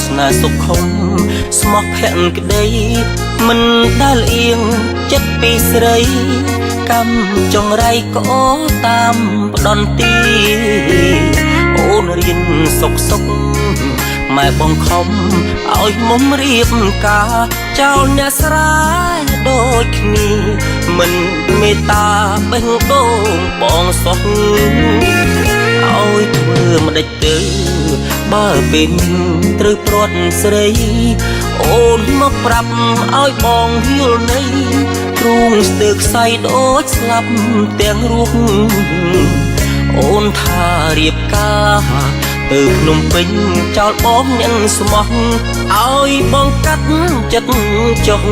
ស្នេហ៍សុខុមស្មោះភក្តីមិនដែលអៀងចិត្តពីស្រីកម្មចងរៃក៏តាមផ្ដន់ទីអូនរៀនសុខសុខម៉ែបងខំឲ្យមុំរៀបការចោលអ្នកស្រែដូចគ្នាមិនមេត្តាបេះដូងបងសោះឲ្យធ្វើមិនដេចទៅបើពេលត្រូវព្រាត់ស្រីអូនមកប្រាប់ឲ្យបងយល់នៃទ្រូងស្ទើរខ្សែដូចស្លាប់ទាំងរស់អូនថារៀបការទៅភ្នំពេញចោលបងញ៉ាំស្មោះឲ្យបងកាត់ចិត្តចុះ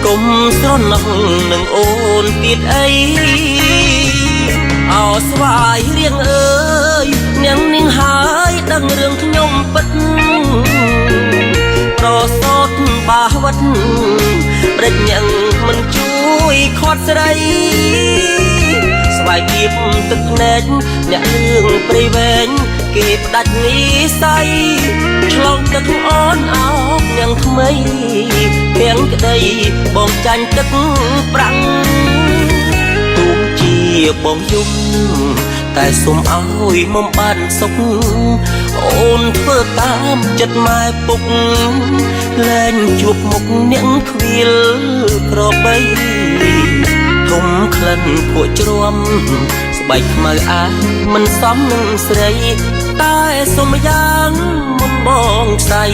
កុំស្រណោះនឹងអូនទៀតអីអោស្វាយរៀងអើយនាងនាងហើយដឹងរឿងខ្ញុំពិតប្រសោតបាវត្តប្រេចញ៉ាំមិនជួយខាត់ស្រីស្វាយគៀបទឹកភ្នែកអ្នកលឿងព្រៃវែងគេផ្ដាច់និស័យឆ្លងទឹកអូនអោបញ៉ាំថ្មីទាំងក្តីបងចាញ់ទឹកប្រាំងទូជាបងយំតែសុំឲ្យមុំបានសុខអូនធ្វើតាមចិត្តម៉ែពុកលែងជួបមុខអ្នកខ្វៀលក្របីធំក្លិនភក់ជ្រាំស្បែកខ្មៅអាមិនសមនឹងស្រីតែសុំយ៉ាងមុនបងខ្សែ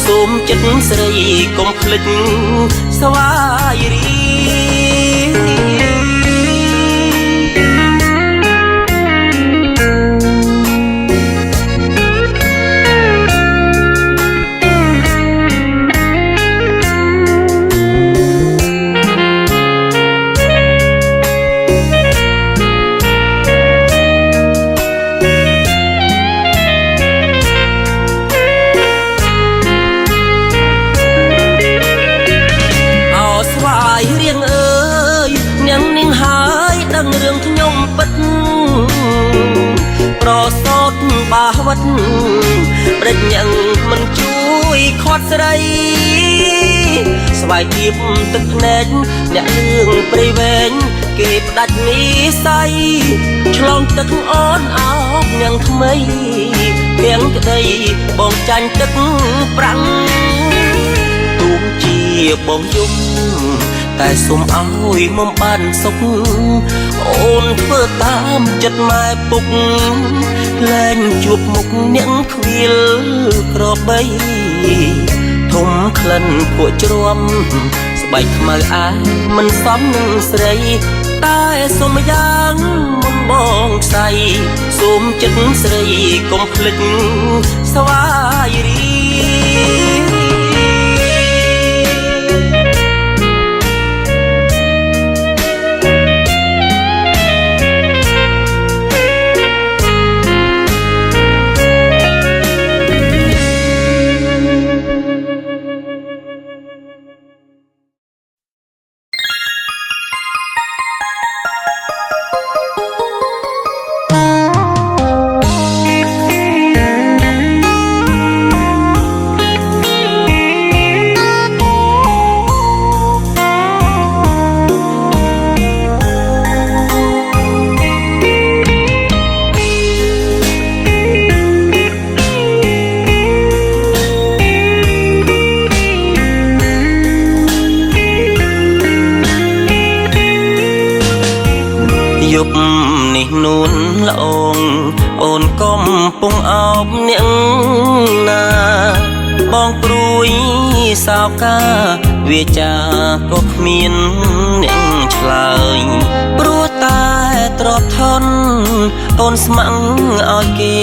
សូមចិត្តស្រីកុំភ្លេចស្វាយរីរឿងខ្ញុំពិតប្រសោតបាវត្តប្រេចញ៉ាំមិនជួយខាត់ស្រីស្វាយគៀបទឹកភ្នែកអ្នកលឿងព្រៃវែងគេផ្ដាច់និស័យឆ្លងទឹកអូនអោបញ៉ាំថ្មីទាំងក្តីបងចាញ់ទឹកប្រាំងទូជាបងយំតែសុំឲ្យមុំបានសុខអូនធ្វើតាមចិត្តម៉ែពុកលែងជួបមុខអ្នកខ្វៀលក្របីធំក្លិនភក់ជ្រាំស្បែកខ្មៅអាមិនសមនឹងស្រីតែសុំយ៉ាងមុនបងខ្សែសូមចិត្តស្រីកុំភ្លេចស្វាយរីនេះនួនល្អងអូនកំពុងអោបអ្នកណាបងព្រួយសោកាវាចាក៏គ្មានអ្នកឆ្លើយព្រោះតែទ្របថនអូនស្ម័គ្រឲ្យគេ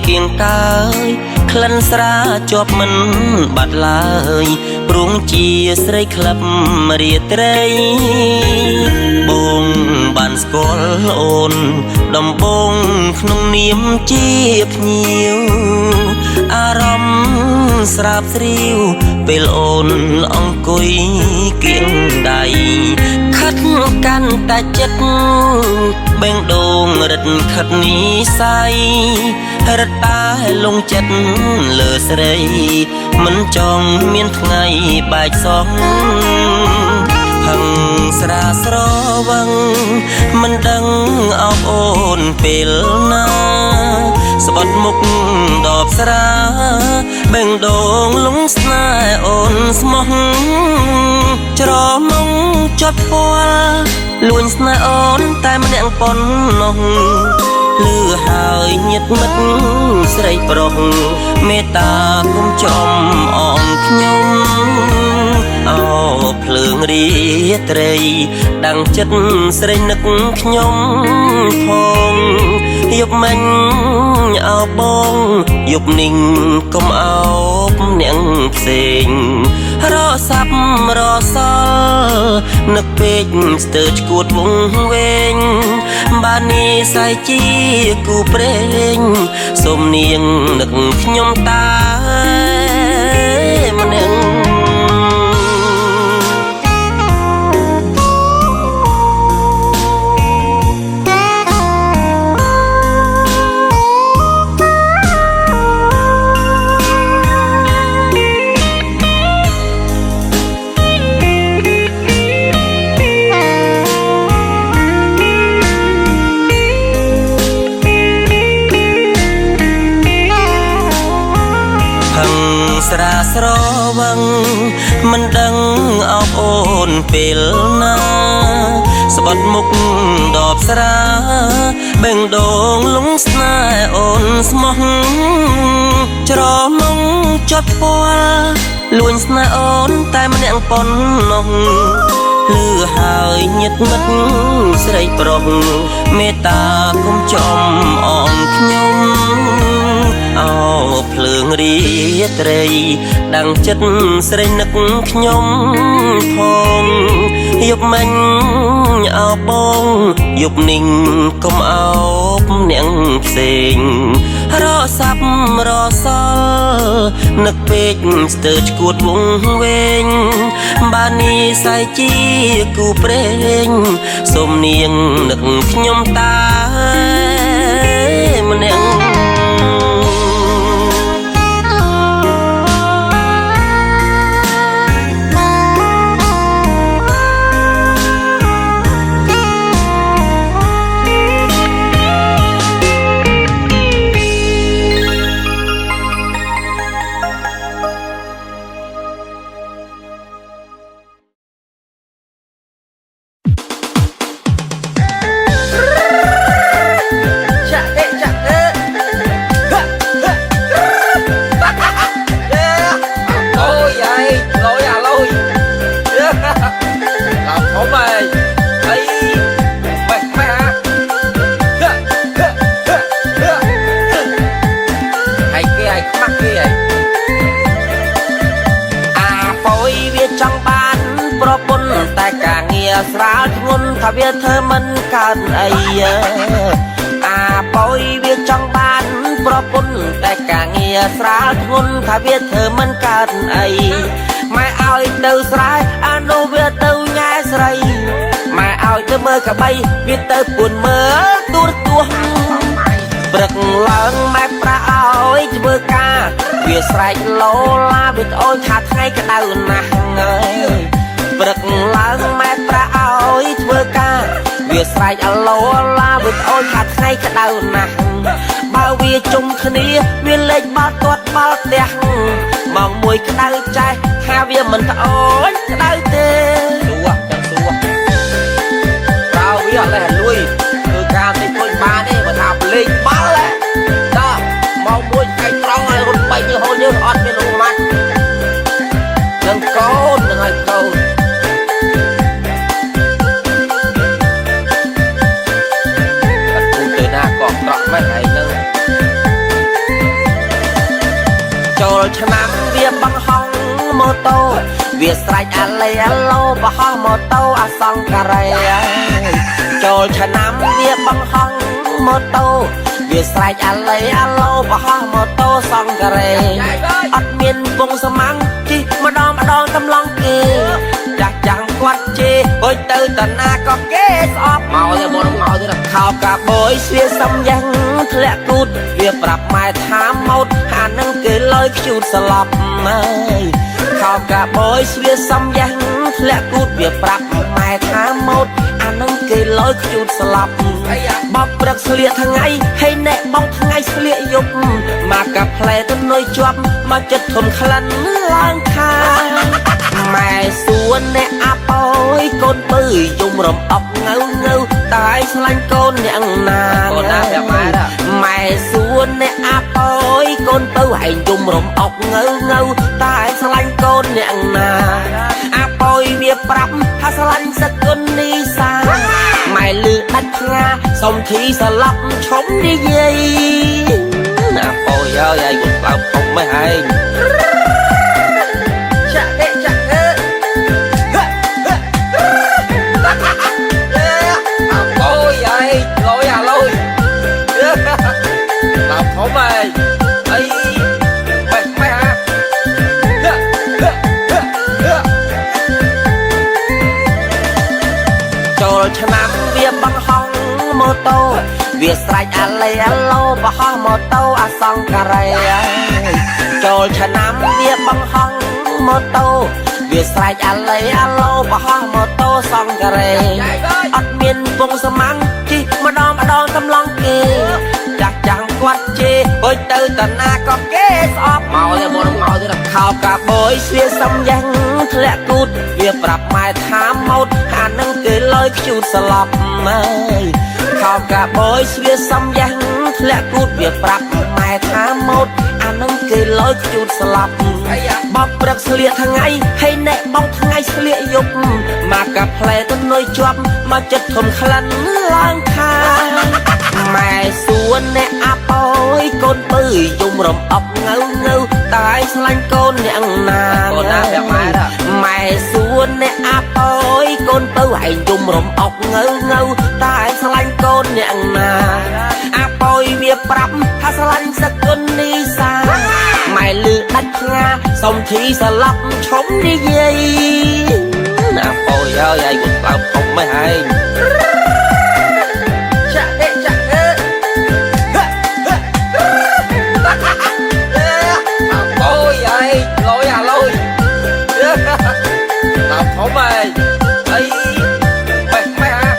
គៀងកើយក្លិនស្រាជាប់មិនបាត់ឡើយព្រងជាស្រីក្លាប់រាត្រីបងបានស្គាល់អូនដំបងក្នុងនាមជាភ្ញៀវអារម្មណ៍ ស្រាបស្រាវពេលអូនអង្គុយគៀងដៃខិតកាន់តែចិត្តបេងដូងរិតខិតនីស័យរត់តែលងចិត្តលើស្រីមិនចង់មានថ្ងៃបែកសងហឹងស្រាស្រវឹងមិនដឹងអបអូនពេលណាស្បត់មុខដបស្រាបេងដូងលងស្នេហ៍អូនស្មោះច្រមុំចត់ពាល់លួញស្នេហ៍អូនតែម្នាក់ប៉ុណ្ណោះលឺហើយញាតិមិត្តស្រីប្រុសមេត្តាគុំចំអងខ្ញុំអោភ្លើងរាត្រីដាំងចិត្តស្រីនឹកខ្ញុំផងយប់មិញអោបងយប់នេះកុំអោបអ្នកផ្សេងរសាប់រសល់នឹកពេកស្ទើរឈួតវងវែងបាននេះសៃជាគូព្រេងសូមនាងនឹកខ្ញុំតែម្នាក់ស្រាស្រវឹងមិនដឹងអបអូនពេលណាស្បត់មុខដបស្រាបេងដូងលងស្នេហ៍អូនស្មោះច្រមុំចត់ពាល់លួញស្នេហ៍អូនតែម្នាក់ប៉ុណ្ណោះលឺហើយញាតិមិត្តស្រីប្រុសមេត្តាគុំចំអងខ្ញុំអោភ្លើងរាត្រីដាំងចិត្តស្រីនឹកខ្ញុំផងយប់មិញអោបងយប់នេះកុំអោបអ្នកផ្សេងរសាប់រសល់នឹកពេកស្ទើរឈួតវងវែងបាននេះសៃជាគូព្រេងសូមនាងនឹកខ្ញុំតែម្នាក់ស្រាលធ្ងន់ថាវាធ្វើមិនកើតអីអាប៉យវាចង់បានប្រពន្ធតែការងារស្រាលធ្ងន់ថាវាធ្វើមិនកើតអីម៉ែឲ្យទៅស្រែអានោះវាទៅញ៉ែស្រីម៉ែឲ្យទៅមើលកបីវាទៅពួនមើលទូរទស្សន៍ព្រឹកឡើងម៉ែប្រាឲ្យធ្វើការវាស្រែកលោឡាវាត្អូញថាថ្ងៃក្តៅណាស់អើយព្រឹកឡើងម៉ែប្រាឲ្យធ្វើការវាស្រែកអាឡូឡាវាត្អូញថាថ្ងៃក្តៅណាស់បើវាជុំគ្នាវាលេចបោតទាត់បោតផ្ទះមកមួយក្តៅចេះថាវាមិនត្អូញក្តៅទេសួរចាំសួរបើវាអត់លេះលួយធ្វើការតិចមួយបានទេបើថាលេងបាល់ដល់មកមួយថ្ងៃត្រង់ឲ្យរត់បែកយើងហូនយើងអត់មានលុយម៉ាច់នឹងកូននឹងឲ្យកូនត្រកមិនហើយនឹងចូលឆ្នាំវាបង្ហោះម៉ូតូវាស្រែកអាឡេអាឡូបង្ហោះម៉ូតូអាសង្ការ៉េចូលឆ្នាំវាបង្ហោះ ម៉ូតូវាស្រែកអាឡេអាឡូបោះម៉ូតូសង្ការេអត់មានពងស្មាំងជិះម្ដងកំឡងគេចាស់ចាំងគាត់ជេអុយទៅតាណាក៏គេស្អប់មកទៅមកទៅខោកាបយស្វាសំយ៉ាងធ្លាក់គូតវាប្រាប់ម៉ែថាម៉ូតអានឹងគេលើយខ្ជូតស្លាប់ម៉ែខោកាបយស្វាសំយ៉ាងធ្លាក់គូតវាប្រាប់ម៉ែថាម៉ូតអានឹងគេលើយខ្ជូតស្លាប់បបព្រឹកស្លៀកថ្ងៃហើយអ្នកបងថ្ងៃស្លៀកយប់មកកាផ្លែទៅនុយជាប់មកចិត្តធំក្លិនឡើងខាម៉ែសួនអ្នកអាប់អើយកូនពើយំរំអប់ងៅតែស្លាញ់កូនអ្នកណាកូនណាប្រាប់ម៉ែសួនអ្នកអាប់អើយកូនពើឯងយំរំអប់ងៅតែស្លាញ់កូនអ្នកណាអាប់អើយវាប្រាប់ថាស្លាញ់សកុននីសាម៉ែលឺដាច់ផ្ងាសុំធីស្លាប់ឈុំនិយាយណាប៉យអើយឯងក្លោបពុកមិនឯងចាក់ទេចាក់ទេអូយឯងលយអាលយក្លោបធំឯងអីបែកម៉ែហ่าចូលឆ្នាំវាបង្ហងម៉ូតូវាស្រែកអាឡេអាឡូបោះម៉ូតូអាសង្ការេចូលឆ្នាំវាបង្ហងម៉ូតូវាស្រែកអាឡេអាឡូបោះម៉ូតូសង្ការេអត់មានពងស្មាំងជិះម្ដងកំឡងគេចាស់ចាំងគាត់ជេអុយទៅតាណាក៏គេស្អប់មកទៅមកទៅខោកាបយស្វាសំយ៉ាងធ្លាក់គូតវាប្រាប់ម៉ែថាម៉ូតអានឹងគេលើយខ្ជូតស្លាប់ម៉ែខោកាបយស្វាសំយ៉ាងធ្លាក់គូតវាប្រាប់ម៉ែថាម៉ូតអានឹងគេលើយខ្ជូតស្លាប់បបព្រឹកស្លៀកថ្ងៃហើយអ្នកបងថ្ងៃស្លៀកយប់មកកាផ្លែទៅនុយជាប់មកចិត្តធំក្លិនឡើងខាម៉ែសួនអ្នកអាប់អើយកូនពើយំរំអប់ងៅតែស្លាញ់កូនអ្នកណាកូនណាប្រាប់ម៉ែសួនអ្នកអាប់អើយកូនពើឯងយំរំអប់ងៅតែស្លាញ់កូនអ្នកណាអាប់អើយវាប្រាប់ថាស្លាញ់សកុននីសាម៉ែលឺដាច់ផ្ងាសុំធីស្លាប់ឈុំនិយាយណាប៉យអើយឯងក្លោបពុកមិនឯងចាក់ទេចាក់ទេអូយឯងលយអាលយក្លោបធំឯងអីបែកម៉ែហ่า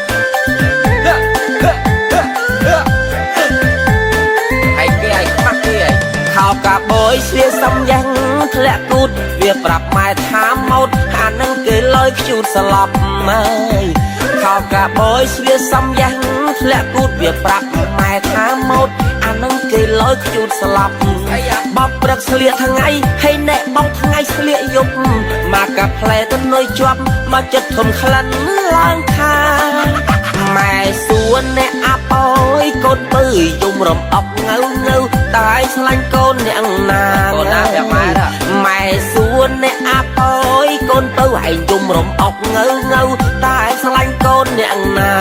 ហើយគេឲ្យខ្មាស់គេឯងខោកាបយស្វាសំយ៉ាងធ្លាក់គូតវាប្រាប់ម៉ែថាម៉ូតអានឹងគេលើយខ្ជូតស្លាប់ម៉ែខោកាបយស្វាសំយ៉ាងធ្លាក់គូតវាប្រាប់ម៉ែថាម៉ូតអានឹងគេលើយខ្ជូតស្លាប់បបព្រឹកស្លៀកថ្ងៃហើយអ្នកបងថ្ងៃស្លៀកយប់មកកាផ្លែទៅនុយជាប់មកចិត្តធំក្លិនឡើងខាម៉ែសួនអ្នកអាប់អើយកូនពើយំរំអប់ងៅតែស្លាញ់កូនអ្នកណាកូនណាប្រាប់ម៉ែសួនអ្នកអាប់អើយកូនពើឯងយំរំអប់ងៅតែស្លាញ់កូនអ្នកណា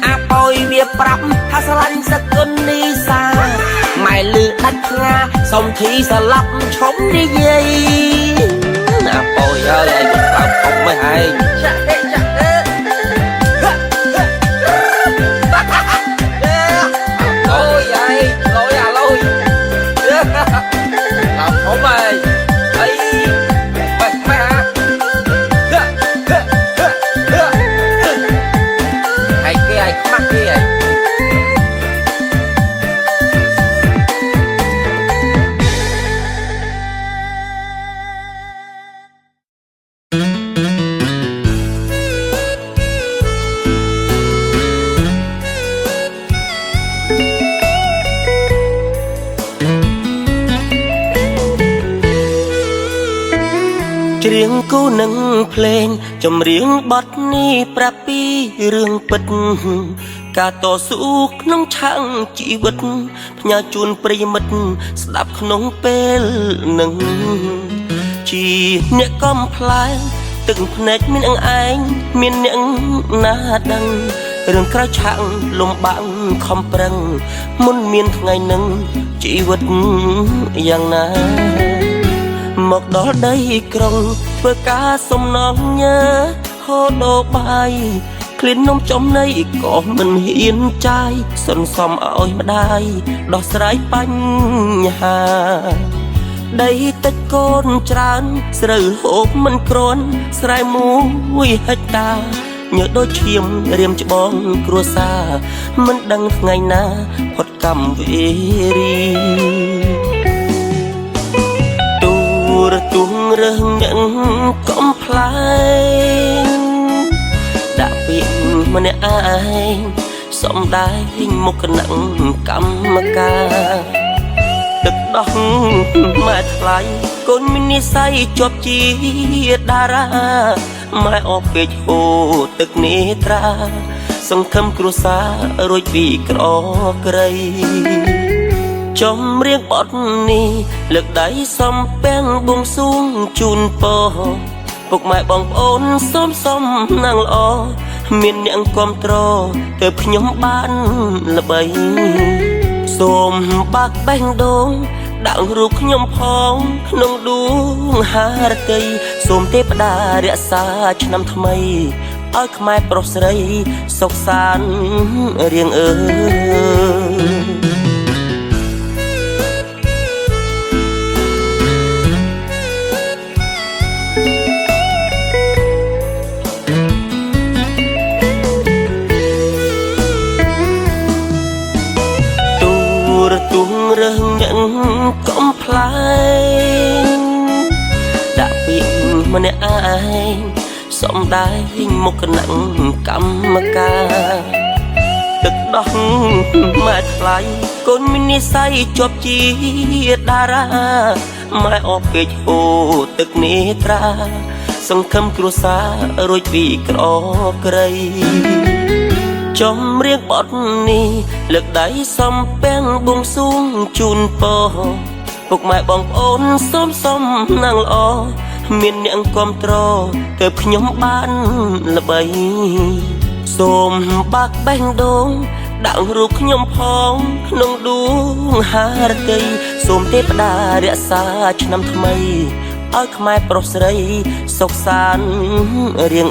អាប់អើយវាប្រាប់ថាស្លាញ់សកុននីសាម៉ែលឺដាច់ផ្ងាសុំធីស្លាប់ឈុំនិយាយណាប៉យអើយឯងក្លោបពុកមិនឯងចាក់ទេចាក់ទេអូយឯងលយអាលយក្លោបធំឯងអីបែកម៉ែហ่าហើយគេឲ្យខ្មាស់គេឯងច្រៀងគូនឹងភ្លេងចម្រៀងបទនេះប្រាប់ពីរឿងពិតការតស៊ូក្នុងឆាកជីវិតផ្ញើជូនប្រិយមិត្តស្ដាប់ក្នុងពេលនឹងជាអ្នកកំប្លែងទឹកភ្នែកមានអង្អែងមានអ្នកណាដឹង រឿងក្រោយឆាក់លំបាំងខំប្រឹងមុនមានថ្ងៃនឹងជីវិតយ៉ាងណាមកដល់ដីក្រុងធ្វើការសំណងញើហូតដល់បាយក្លៀននំចំណីក៏មិនហ៊ានចាយសន្សំឲ្យម្ដាយដោះស្រាយបញ្ហាដីតិចកូនច្រើនស្រូវហូបមិនគ្រាន់ស្រែ1ហិកតាញើដូចឈាមរៀមច្បងគ្រួសារមិនដឹងថ្ងៃណាផុតកម្មវេរីទូរទស្សន៍រើសញ៉ាំកំប្លែងដាក់ពាក្យម្នាក់ឯងសំដែងមុខនឹងកម្មការទឹកដោះម៉ែថ្លៃកូនមាននិស្ស័យជាប់ជាតារាម៉ែអបពេកហូរទឹកនេត្រាសង្ឃឹមគ្រួសាររួចពីក្រក្រីចំរៀងបទនេះលើកដៃសំពាំងបួងសួងជូនពរពុកម៉ែបងប្អូនសូមណាងល្អមានអ្នកគាំទ្រទើបខ្ញុំបានល្បីសូមបាក់បេះដូងដាក់រូបខ្ញុំផងក្នុងដួងហារតីសូមទេវតារក្សាឆ្នាំថ្មីឲ្យខ្មែរប្រុសស្រីសុខសាន្តរៀងទូងរើសញ៉ាំកំប្លែងដាក់ពាក្យម្នាក់ឯងសំដែងមុខនឹងកម្មការទឹកដោះម៉ែថ្លៃកូនមាននិស្ស័យជាប់ជាតារាម៉ែអបពេកហូរទឹកនេត្រាសង្ឃឹមគ្រួសាររួចពីក្រក្រីចំរៀងបទនេះលើកដៃសំពាំងបួងសួងជូនពរពុកម៉ែបងប្អូនសូមណាងល្អមានអ្នកគាំទ្រទើបខ្ញុំបានល្បីសូមបាក់បេះដូងដាក់រូបខ្ញុំផងក្នុងដួងហារតីសូមទេវតារក្សាឆ្នាំថ្មីឲ្យខ្មែរប្រុសស្រីសុខសាន្តរៀង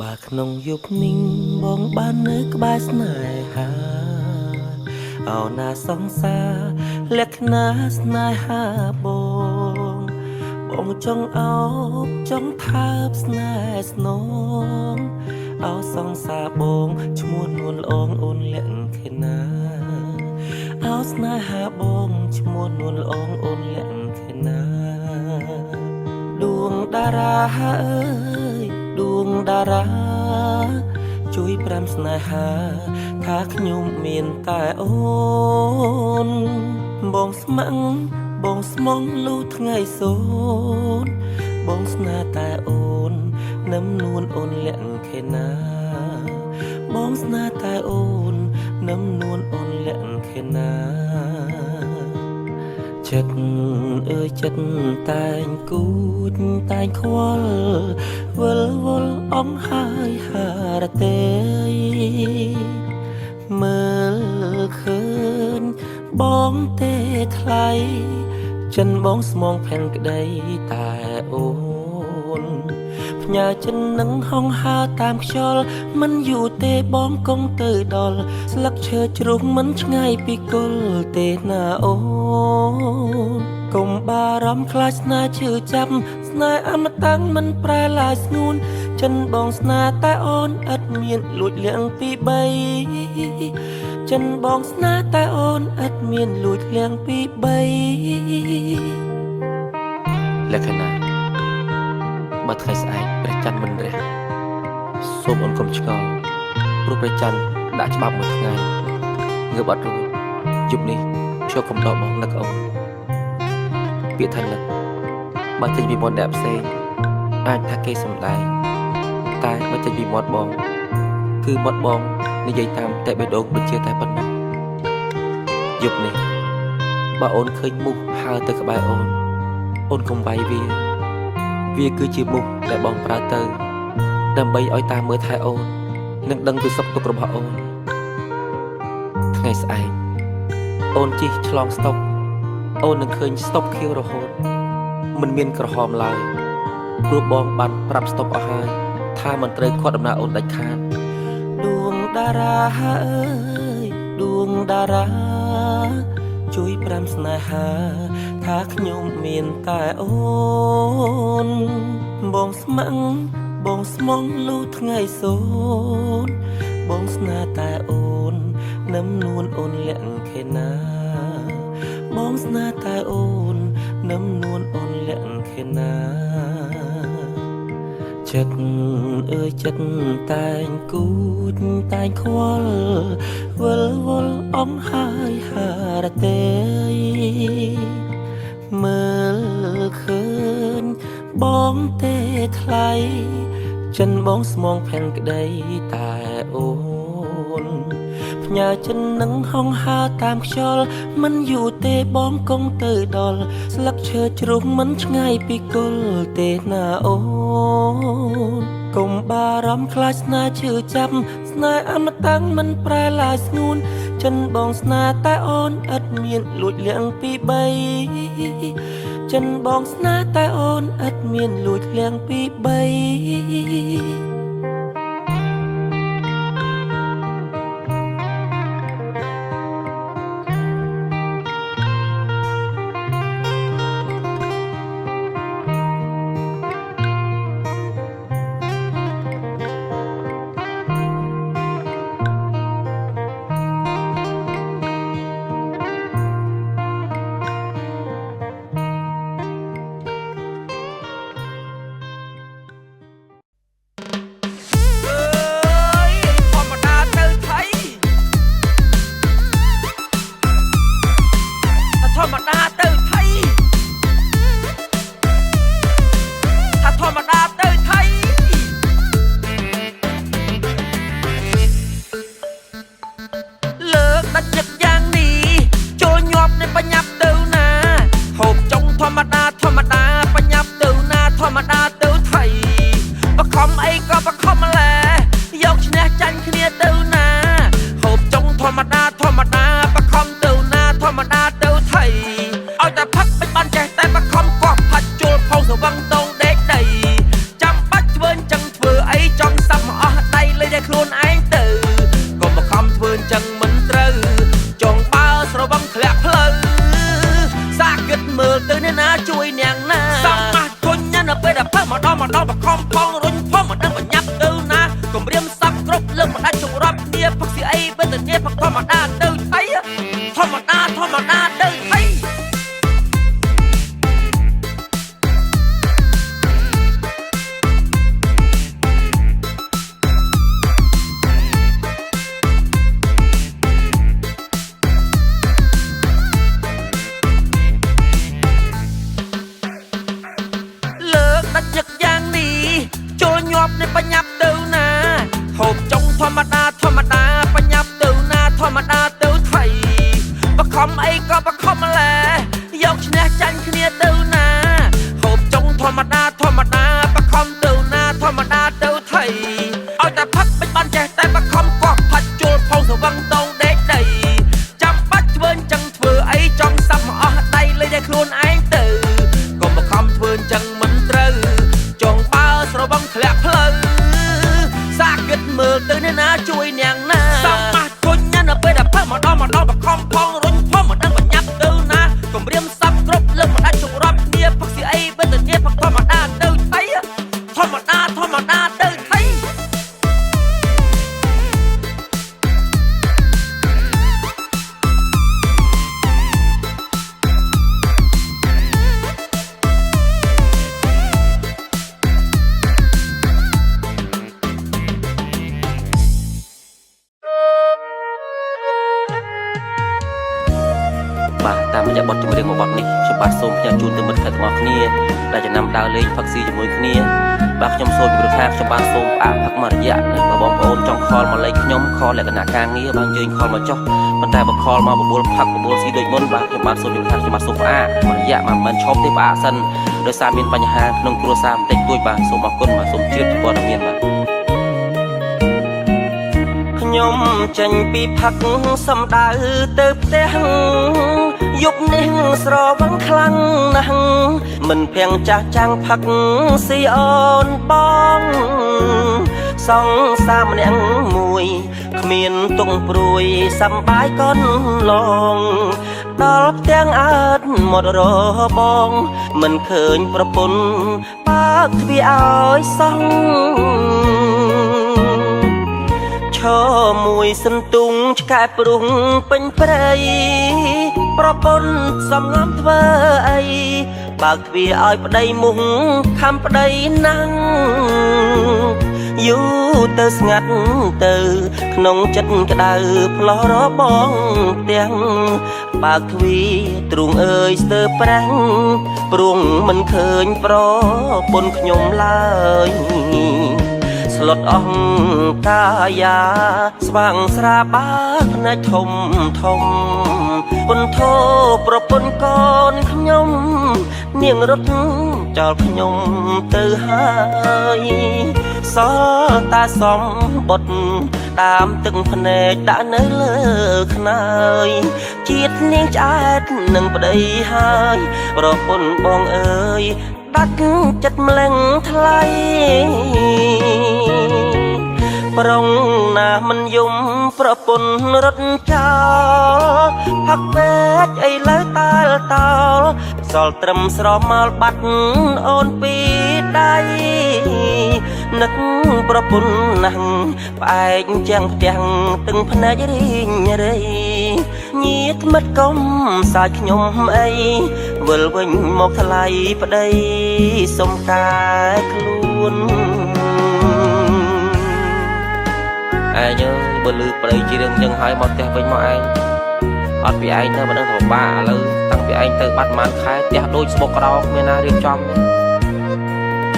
បើក្នុងយប់នេះបងបាននៅក្បែរស្នេហាអោណាសង្សារលក្ខណៈស្នេហាបងចង់អោបចង់ថើបស្នេហ៍ស្នងអោសង្សារបងឈ្មោះនួនល្អងអូនលក្ខណៈអោស្នេហាបងឈ្មោះនួនល្អងអូនលក្ខណៈដួងតារាអើយដួងតារាជួយប្រាំស្នេហាថាខ្ញុំមានតែអូនបងស្ម័គ្របងស្មងលូថ្ងៃសូនបងស្នេហ៍តែអូននឹមនួនអូនលក្ខណៈបងស្នេហ៍តែអូននឹមនួនអូនលក្ខណៈចិត្តអើយចិត្តតែងគូចតែងខ្វល់វិលវល់អងហើយហារទេមើលឃើញបងទេថ្លៃចិនបងស្មងផែនក្តីតែអូនផ្ញើចិននឹងហងហើតាមខ្យល់មិនយូរទេបងគង់ទៅដល់ស្លឹកឈើជ្រុះមិនឆ្ងាយពីគល់ទេណាអូនកុំបារម្ភខ្លាចស្នេហ៍ឈឺចាប់ស្នេហ៍អមតៈមិនប្រែឡាយស្ងួនចិនបងស្នេហ៍តែអូនឥតមានលួចលាងពីបីចិនបងស្នេហ៍តែអូនឥតមានលួចលាងពីបីលក្ខណៈបើថ្ងៃស្អែកព្រះច័ន្ទមិនរះសូមអូនកុំឆ្ងល់ព្រោះព្រះច័ន្ទដាក់ច្បាប់មួយថ្ងៃ ងើបអត់រួចយប់នេះចូលកុំដកបងនឹកអូនពាក្យថានឹកបើចេញពីមាត់អ្នកផ្សេងអាចថាគេសំដែងតែបើចេញពីមាត់បងគឺមាត់បងនិយាយតាមតែបេះដូងដូចជាតែប៉ុណ្ណឹងយប់នេះបើអូនឃើញមុខហើរទៅក្បែរអូនកុំវាយវាគឺជាមុខដែលបងប្រើទៅដើម្បីឲ្យតាមមើលថែអូននិងដឹងពីសុខទុក្ខរបស់អូនថ្ងៃស្អែកអូនជិះឆ្លងស្តុបអូននឹងឃើញស្តុបខៀវរហូតមិនមានក្រហមឡើយព្រោះបងបានប្រាប់ស្តុបអស់ហើយថាមិនត្រូវខាត់ដំណើរអូនដាច់ខាតដួងតារាអើយដួងតារាជួយប្រាំស្នេហាថាខ្ញុំមានតែអូនបងស្មឹងបងស្មងលូថ្ងៃសូនបងស្នេហ៍តែអូននឹមនួនអូនលាក់ខេណាបងស្នេហ៍តែអូននឹមនួនអូនលាក់ខេណាចិត្តអើយចិត្តតែងគូចតែងខ្វល់វិលវល់អងហើយហារទេមើលឃើញបងទេថ្លៃចិនបងស្មងផែនក្តីតែអូនផ្ញើចិននឹងហងហើតាមខ្យល់មិនយូរទេបងគង់ទៅដល់ស្លឹកឈើជ្រុះមិនឆ្ងាយពីគល់ទេណាអូនកុំបារម្ភខ្លាចស្នេហ៍ឈឺចាប់ស្នេហ៍អមតៈមិនប្រែឡាយស្ងួនចិនបងស្នេហ៍តែអូនឥតមានលួចលាងពីបីចិនបងស្នេហ៍តែអូនឥតមានលួចលាងពីបីជួយនាងណាសំមាស់គុញណាពេលដែលផឹកមកដល់បខំផងរុញផងមិនដឹងបញ្ញាប់ទៅណាគំរាមសັບគ្រប់លើកមិនដាច់ជុំរាប់គ្នាផឹកស៊ីអីបិទនាផឹកធម្មតាទៅថៃធម្មតាទៅថៃបញ្ញាប់ទៅណាហូបចុងធម្មតាបញ្ញាប់ទៅណាធម្មតាទៅថៃបខំអីក៏បខំម្លេះយកឈ្នះចាញ់គ្នាទៅណាហូបចុងធម្មតាបខំទៅណាធម្មតាទៅថៃឲ្យតែផឹកបិចបានចេះតែបខំកោះផាច់ជុលផងស្វឹងតងដេកដីចាំបាច់ធ្វើអញ្ចឹងធ្វើអីចង់សាប់មកអស់ដៃលេងតែខ្លួនឯងទៅកុំបខំធ្វើអញ្ចឹងមិនត្រូវចង់បើស្រវឹងធ្លាក់ផ្លូវសាគិតមើលទៅណាជួយនាងណាសំមាស់គុញណាពេលដែលផឹកមកដល់បខំផងរុញផងមិនដឹងបញ្ញាប់ទៅណាគំរាមសັບគ្រប់លើកមិនដាច់ជុំរាប់គ្នាផឹកស៊ីអីបិទនាផឹកធម្មតាទៅថៃធម្មតាទៅថៃ ដើរលេងផឹកស៊ីជាមួយគ្នាបាទខ្ញុំសូមជម្រាបថាខ្ញុំបានសូមផ្អាកផឹកមួយរយៈនៅបងប្អូនចង់ខលមកលេខខ្ញុំខលលក្ខណៈការងារបានយើងខលមកចុះប៉ុន្តែបើខលមកបបួលផឹកបបួលស៊ីដូចមុនបាទខ្ញុំបានសូមជម្រាបថាខ្ញុំបានសូមផ្អាកមួយរយៈមិនឈប់ទេផ្អាកសិនដោយសារមានបញ្ហាក្នុងគ្រួសារបន្តិចតួចបាទសូមអរគុណបាទសូមជឿព័ត៌មានបាទខ្ញុំចេញពីផឹកសំដៅទៅផ្ទះយប់នេះស្រវឹងខ្លាំងណាស់មិនភាំងចាស់ចាំងផឹកស៊ីអូនបងសងសាម្នាក់មួយគ្មានទុកព្រួយសំបាយកូនឡងដល់ផ្ទាំងអើតមករបងមិនឃើញប្រពន្ធបើកទ្វារឲ្យសងឈរមួយសន្ទុងឆ្កែព្រុងពេញព្រៃប្រពន្ធសំងំធ្វើអីបើកទ្វារឲ្យប្តីមុខខំប្តីណាំងយូរទៅស្ងាត់ទៅក្នុងចិត្តក្តៅផ្លោះរបងទាំងបើកទ្វារទ្រូងអើយស្ទើរប្រាំងព្រួងមិនឃើញប្រពន្ធខ្ញុំឡើយស្លុតអង្កាយាស្វាងស្រាបាភ្នែកធំធំពន្ធោប្រពន្ធកូនខ្ញុំនាងរត់ចោលខ្ញុំទៅហើយសល់តាសំបុតតាមទឹកភ្នែកដាក់នៅលើខ្នើយជាតិនាងឆ្អែតនឹងប្តីហើយប្រពន្ធបងអើយដាច់ចិត្តម្លឹងថ្លៃប្រងណាមិនយំប្រពន្ធរត់ចោលផឹកពេកអីលើតាលតោលសល់ត្រឹមស្រមោលបាត់អូនពីដៃនឹកប្រពន្ធណាស់ផ្អែកជាងផ្ទាំងទឹកភ្នែករីងរៃញាតិមិត្តកុំសាច់ខ្ញុំអីវិលវិញមកថ្លៃប្តីសុំកែខ្លួនឯងអើយបើលឺប្តីជារឿងចឹងហើយមកផ្ទះវិញមកឯងអត់ពីឯងទៅមិនដឹងទៅបាឥឡូវតាំងពីឯងទៅបាត់ប្រហែលខែផ្ទះដូចស្បុកក្រោកមានណារៀបចំ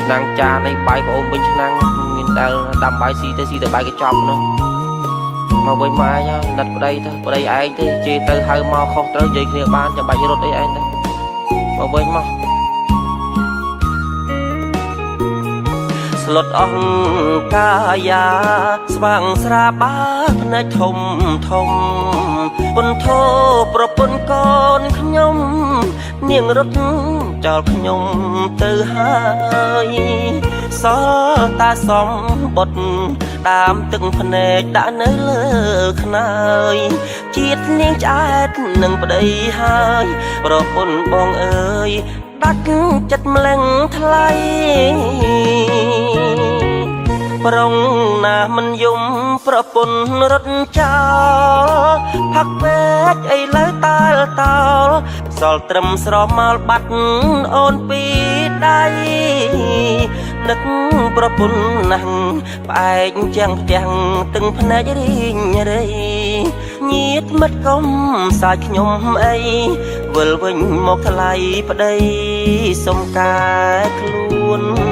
ឆ្នាំងចានឯបាយប្អូនវិញឆ្នាំងមានដែលដាំបាយស៊ីទៅបាយកញ្ចប់នោះមកវិញមកឯងដិតប្តីទៅប្តីឯងទៅជេរទៅហៅមកខុសត្រូវនិយាយគ្នាបានចាំបាច់រត់អីឯងទៅមកវិញមកស្លុតអង្កាយាស្វាងស្រាបាភ្នែកធំធំពន្ធោប្រពន្ធកូនខ្ញុំនាងរត់ចោលខ្ញុំទៅហើយសល់តាសំបុតតាមទឹកភ្នែកដាក់នៅលើខ្នើយជាតិនាងឆ្អែតនឹងប្តីហើយប្រពន្ធបងអើយដាច់ចិត្តម្លឹងថ្លៃប្រងណាមិនយំប្រពន្ធរត់ចោលផឹកពេកអីលើតាលតោលសល់ត្រឹមស្រមោលបាត់អូនពីដៃនឹកប្រពន្ធណាស់ផ្អែកជាងផ្ទាំងទឹកភ្នែករីងរៃញាតិមិត្តកុំសាច់ខ្ញុំអីវិលវិញមកថ្លៃប្តីសុំកែខ្លួន